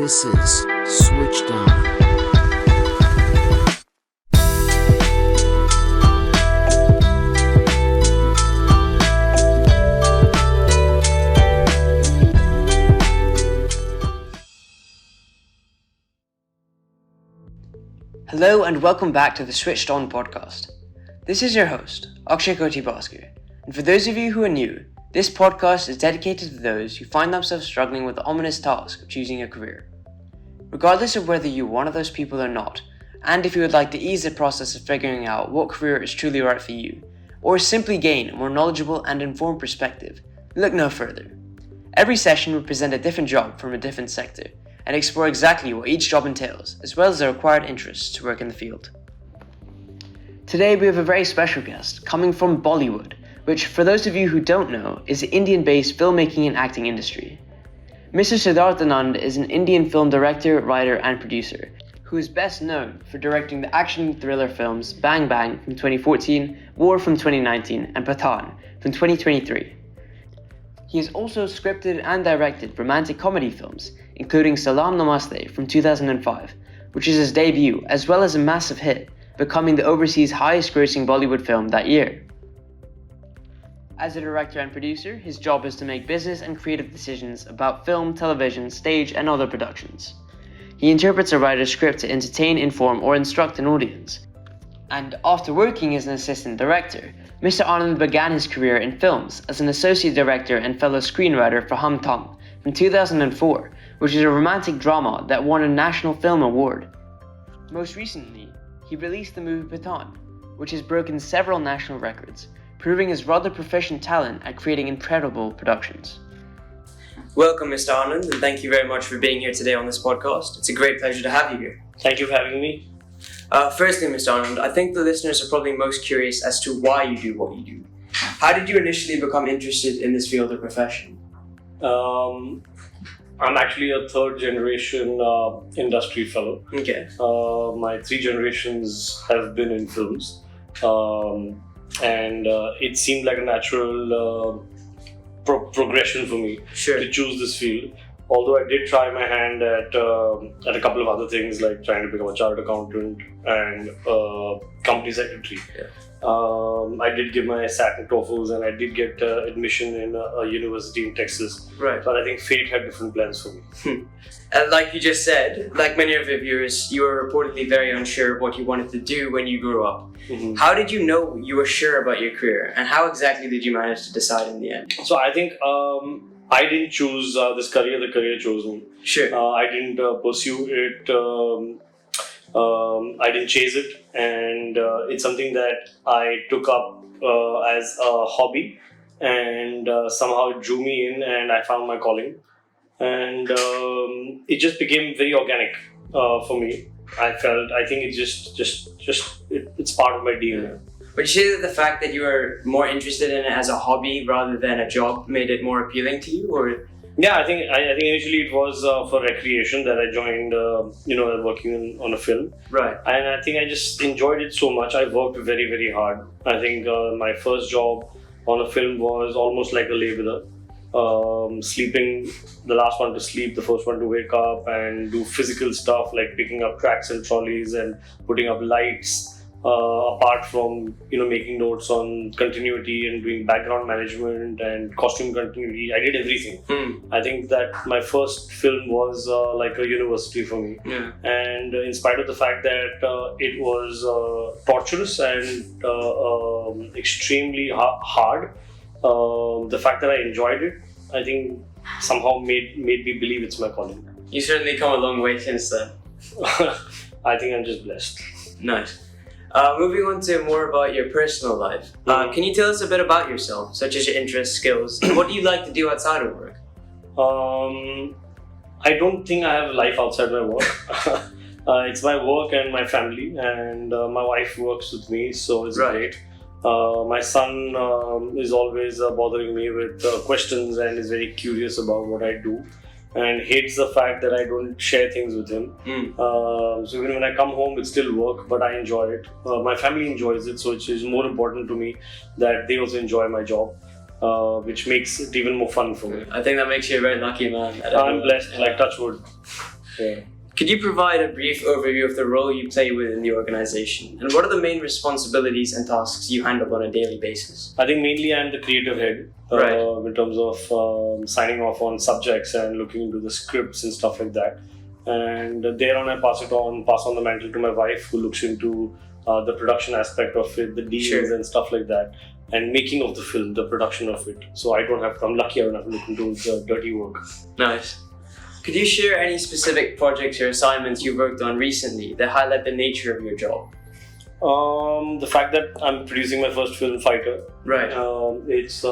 This is Switched On. Hello and welcome back to the Switched On podcast. This is your host, Akshay Koti Bhaskar, and for those of you who are new, this podcast is dedicated to those who find themselves struggling with the ominous task of choosing a career. Regardless of whether you're one of those people or not, and if you would like to ease the process of figuring out what career is truly right for you, or simply gain a more knowledgeable and informed perspective, look no further. Every session will present a different job from a different sector, and explore exactly what each job entails, as well as the required interests to work in the field. Today we have a very special guest coming from Bollywood, which, for those of you who don't know, is the Indian-based filmmaking and acting industry. Mr. Siddharth Anand is an Indian film director, writer and producer, who is best known for directing the action thriller films Bang Bang from 2014, War from 2019 and Pathaan from 2023. He has also scripted and directed romantic comedy films, including Salam Namaste from 2005, which is his debut, as well as a massive hit, becoming the overseas highest-grossing Bollywood film that year. As a director and producer, his job is to make business and creative decisions about film, television, stage, and other productions. He interprets a writer's script to entertain, inform, or instruct an audience. And after working as an assistant director, Mr. Anand began his career in films as an associate director and fellow screenwriter for Hum Tum from 2004, which is a romantic drama that won a National Film Award. Most recently, he released the movie Pathaan, which has broken several national records, proving his rather proficient talent at creating incredible productions. Welcome, Mr. Anand, and thank you very much for being here today on this podcast. It's a great pleasure to have you here. Thank you for having me. Firstly, Mr. Anand, I think the listeners are probably most curious as to why you do what you do. How did you initially become interested in this field or profession? I'm actually a third generation industry fellow. Okay. My three generations have been in films. And it seemed like a natural progression for me to choose this field. Although I did try my hand at a couple of other things, like trying to become a chartered accountant and company secretary. Yeah. I did give my SAT and TOEFLs, and I did get admission in a university in Texas. Right. But I think fate had different plans for me. And like you just said, like many of your viewers, you were reportedly very unsure of what you wanted to do when you grew up. Mm-hmm. How did you know you were sure about your career, and how exactly did you manage to decide in the end? So I think I didn't choose this career, the career chose me. Sure. I didn't pursue it, I didn't chase it, and it's something that I took up as a hobby, and somehow it drew me in and I found my calling. And it just became very organic for me. I think it's part of my DNA. Would you say that the fact that you were more interested in it as a hobby rather than a job made it more appealing to you, or? Yeah, I think initially it was for recreation that I joined, working on a film. Right. And I think I just enjoyed it so much. I worked very, very hard. I think my first job on a film was almost like a laborer. Sleeping, the last one to sleep, the first one to wake up and do physical stuff like picking up tracks and trolleys and putting up lights. Apart from making notes on continuity and doing background management and costume continuity, I did everything. I think that my first film was like a university for me. Yeah. And in spite of the fact that it was torturous and extremely hard, the fact that I enjoyed it, I think somehow made me believe it's my calling. You certainly come a long way since then. I think I'm just blessed. Nice. Moving on to more about your personal life. Can you tell us a bit about yourself, such as your interests, skills, and what do you like to do outside of work? I don't think I have a life outside my work. It's my work and my family, and my wife works with me, so it's great. My son is always bothering me with questions and is very curious about what I do, and hates the fact that I don't share things with him. So even when I come home, it's still work, but I enjoy it. My family enjoys it, so it is more important to me that they also enjoy my job. which makes it even more fun for me. I think that makes you a very lucky man. I'm blessed, like touch wood. Yeah. Could you provide a brief overview of the role you play within the organization? And what are the main responsibilities and tasks you handle on a daily basis? I think mainly I'm the creative head in terms of signing off on subjects and looking into the scripts and stuff like that. And thereon I pass on the mantle to my wife, who looks into the production aspect of it, the deals and stuff like that, and making of the film, the production of it. So I don't have to, I'm lucky I don't have to look into the dirty work. Nice. Could you share any specific projects or assignments you've worked on recently that highlight the nature of your job? The fact that I'm producing my first film, Fighter. Right. It's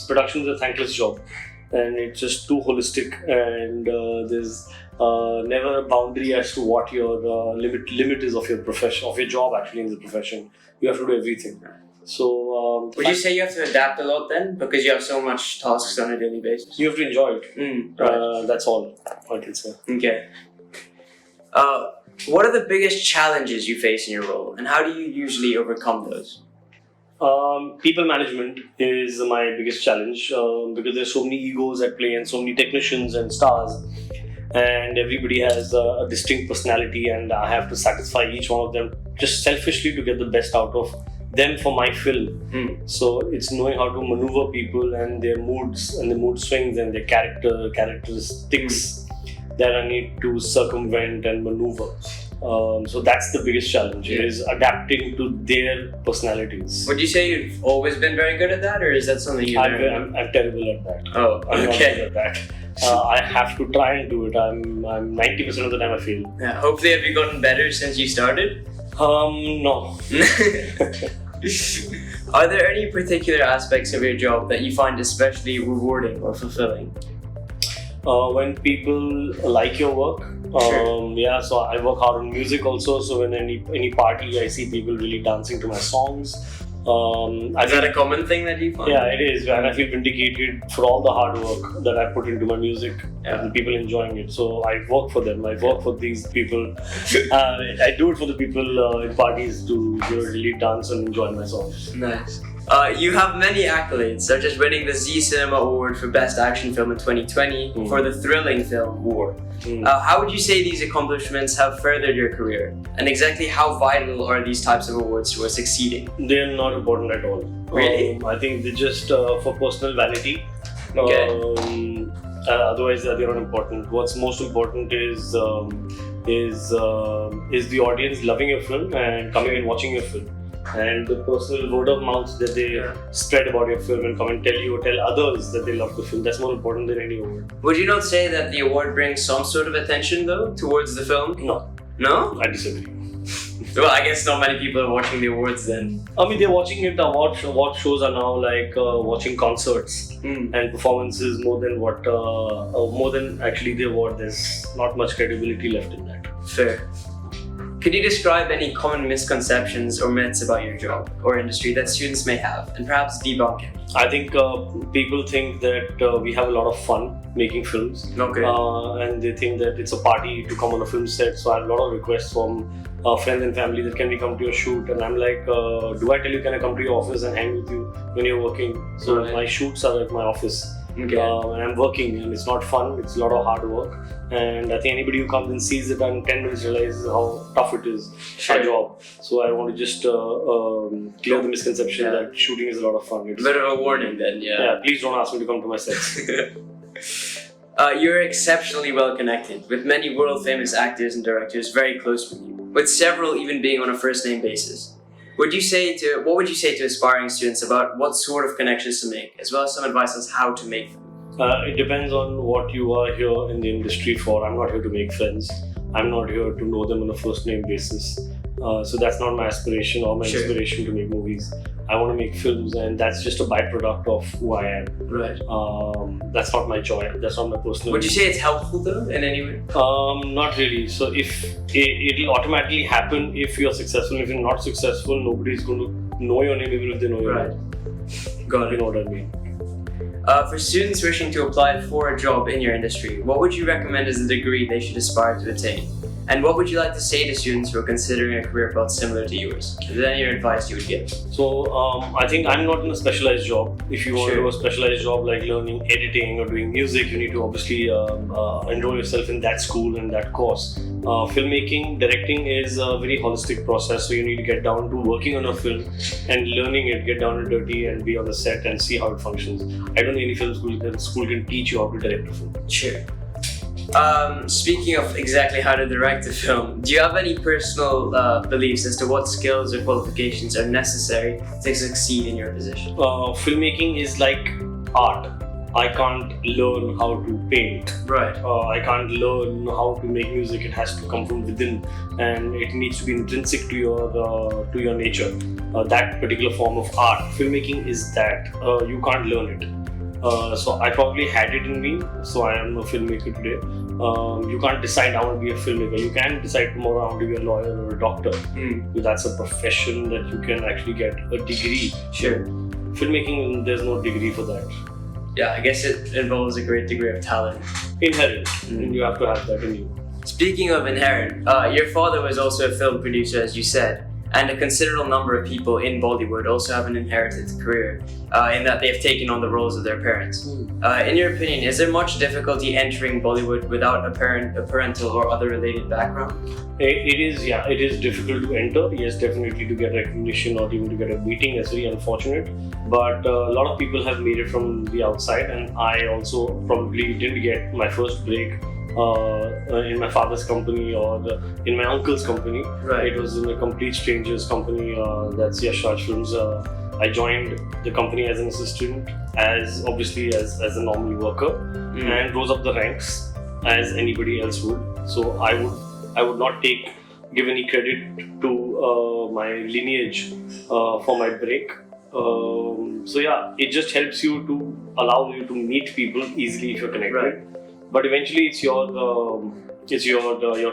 production is a thankless job, and it's just too holistic, and there's never a boundary as to what your limit is of your profession, of your job actually in the profession. You have to do everything. So would you say you have to adapt a lot then, because you have so much tasks on a daily basis? You have to enjoy it. Right. That's all I can say. Okay. What are the biggest challenges you face in your role, and how do you usually overcome those? People management is my biggest challenge, because there's so many egos at play and so many technicians and stars, and everybody has a distinct personality, and I have to satisfy each one of them just selfishly to get the best out of them for my film. So it's knowing how to maneuver people and their moods and the mood swings and their characteristics that I need to circumvent and maneuver. So that's the biggest challenge, is adapting to their personalities. Would you say you've always been very good at that, or is that something you learned? I'm terrible at that. Oh, I'm okay. not good at that. I have to try and do it. I'm 90% of the time I fail. Yeah, hopefully, have you gotten better since you started? No. Are there any particular aspects of your job that you find especially rewarding or fulfilling? When people like your work, yeah. So I work hard on music also. So when any party, I see people really dancing to my songs. Is that a common thing that you find? Yeah, it is, and I feel vindicated for all the hard work that I put into my music, and the people enjoying it. So I work for them. I work for these people. I do it for the people in parties to really dance and enjoy my songs. Nice. You have many accolades, such as winning the Z Cinema Award for Best Action Film in 2020 for the thrilling film War. How would you say these accomplishments have furthered your career? And exactly how vital are these types of awards towards succeeding? They're not important at all. Really? I think they're just for personal vanity. Okay. Otherwise, they're not important. What's most important is the audience loving your film and coming and watching your film, and the personal word of mouth that they spread about your film and come and tell others that they love the film. That's more important than any award. Would you not say that the award brings some sort of attention though towards the film? No. No? I disagree. Well, I guess not many people are watching the awards then. I mean, they're watching it. What shows are now like watching concerts and performances more than actually the award. There's not much credibility left in that. Fair. Could you describe any common misconceptions or myths about your job or industry that students may have, and perhaps debunk it? I think people think that we have a lot of fun making films, and they think that it's a party to come on a film set. So I have a lot of requests from friends and family that can we come to your shoot, and I'm like, do I tell you, can I come to your office and hang with you when you're working? So my shoots are at my office. And I'm working, and it's not fun, it's a lot of hard work, and I think anybody who comes and sees it in 10 minutes realizes how tough it is, our job. So I want to just clear the misconception that shooting is a lot of fun. It's a bit of a warning then, Yeah, please don't ask me to come to my sets. You're exceptionally well connected, with many world famous actors and directors very close with you, with several even being on a first name basis. What would you say to aspiring students about what sort of connections to make, as well as some advice on how to make them? It depends on what you are here in the industry for. I'm not here to make friends. I'm not here to know them on a first name basis. So that's not my aspiration or my inspiration to make movies. I want to make films, and that's just a byproduct of who I am. Right. That's not my joy. That's not my personal. Would you say it's helpful though in any way? Not really. So if it'll automatically happen if you're successful. If you're not successful, nobody's going to know your name even if they know your name. Got it. You know what I mean? For students wishing to apply for a job in your industry, what would you recommend as the degree they should aspire to attain? And what would you like to say to students who are considering a career path similar to yours? Is there any advice you would give? So I think I'm not in a specialized job. If you want to do a specialized job like learning editing or doing music, you need to obviously enroll yourself in that school and that course. Filmmaking, directing is a very holistic process, so you need to get down to working on a film and learning it, get down and dirty and be on the set and see how it functions. I don't think any film school can teach you how to direct a film. Sure. Speaking of exactly how to direct a film, do you have any personal beliefs as to what skills or qualifications are necessary to succeed in your position? Filmmaking is like art. I can't learn how to paint. Right. I can't learn how to make music. It has to come from within, and it needs to be intrinsic to your nature. That particular form of art, filmmaking is that. You can't learn it. So I probably had it in me, so I am a filmmaker today. You can't decide I want to be a filmmaker. You can decide tomorrow I want to be a lawyer or a doctor. That's a profession that you can actually get a degree. Sure. Filmmaking, there's no degree for that. Yeah, I guess it involves a great degree of talent. Inherent. And you have to have that in you. Speaking of inherent, your father was also a film producer, as you said. And a considerable number of people in Bollywood also have an inherited career in that they've taken on the roles of their parents. In your opinion, is there much difficulty entering Bollywood without a parental or other related background? It is difficult to enter. Yes, definitely to get recognition or even to get a meeting. That's very unfortunate. But a lot of people have made it from the outside, and I also probably didn't get my first break in my father's company or in my uncle's company. Right. It was in a complete stranger's company, that's Yash Raj Films. I joined the company as an assistant, as a normal worker, and rose up the ranks as anybody else would. So I would not give any credit to my lineage for my break. So yeah, it just helps you to allow you to meet people easily if you're connected. Right. But eventually, it's your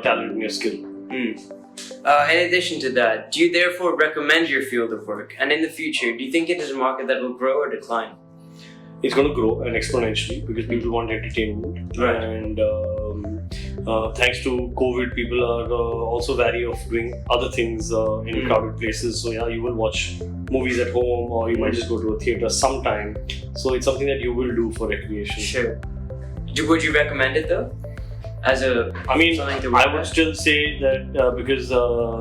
talent and your skill. In addition to that, do you therefore recommend your field of work? And in the future, do you think it is a market that will grow or decline? It's going to grow and exponentially because people want entertainment. Right. And thanks to COVID, people are also wary of doing other things in crowded places. So yeah, you will watch movies at home, or you might just go to a theatre sometime. So it's something that you will do for recreation. Sure. Would you recommend it though? I would still say that because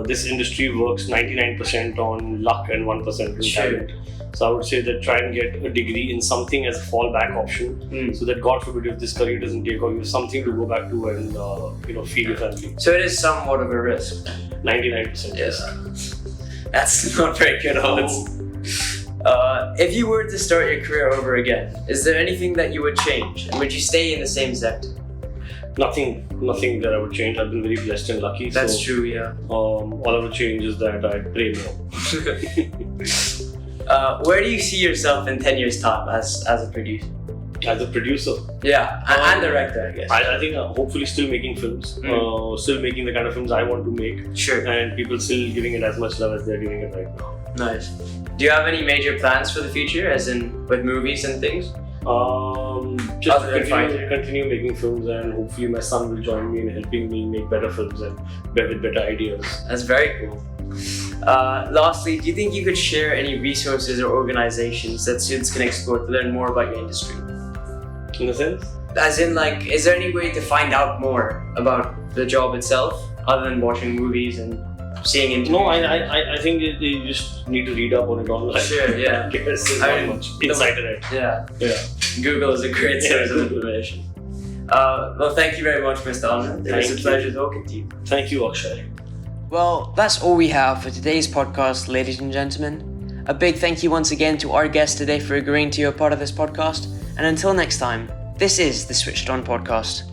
this industry works 99% on luck and 1% on talent. So I would say that try and get a degree in something as a fallback option, so that God forbid if this career doesn't take off, you have something to go back to and feed your family. So it is somewhat of a risk. 99%. Yes. That's not very good odds. If you were to start your career over again, is there anything that you would change? And would you stay in the same sector? Nothing that I would change. I've been very blessed and lucky. That's true, yeah. All I would change is that I pray more. Where do you see yourself in 10 years' time as a producer? As a producer? Yeah, and director, I guess. I think hopefully still making films, still making the kind of films I want to make. Sure. And people still giving it as much love as they're giving it right now. Nice. Do you have any major plans for the future, as in with movies and things? Just continue making films, and hopefully my son will join me in helping me make better films and with better ideas. That's very cool. Lastly, do you think you could share any resources or organizations that students can explore to learn more about your industry? In a sense? As in, is there any way to find out more about the job itself, other than watching movies and seeing interviews? No, I think you just need to read up on it online. Sure, yeah. There's not much insight in it. Yeah. Yeah. Google is a great source of information. Well, thank you very much, Mr. Anand. It was a pleasure talking to you. Thank you, Akshay. Well, that's all we have for today's podcast, ladies and gentlemen. A big thank you once again to our guest today for agreeing to be a part of this podcast. And until next time, this is the Switched On Podcast.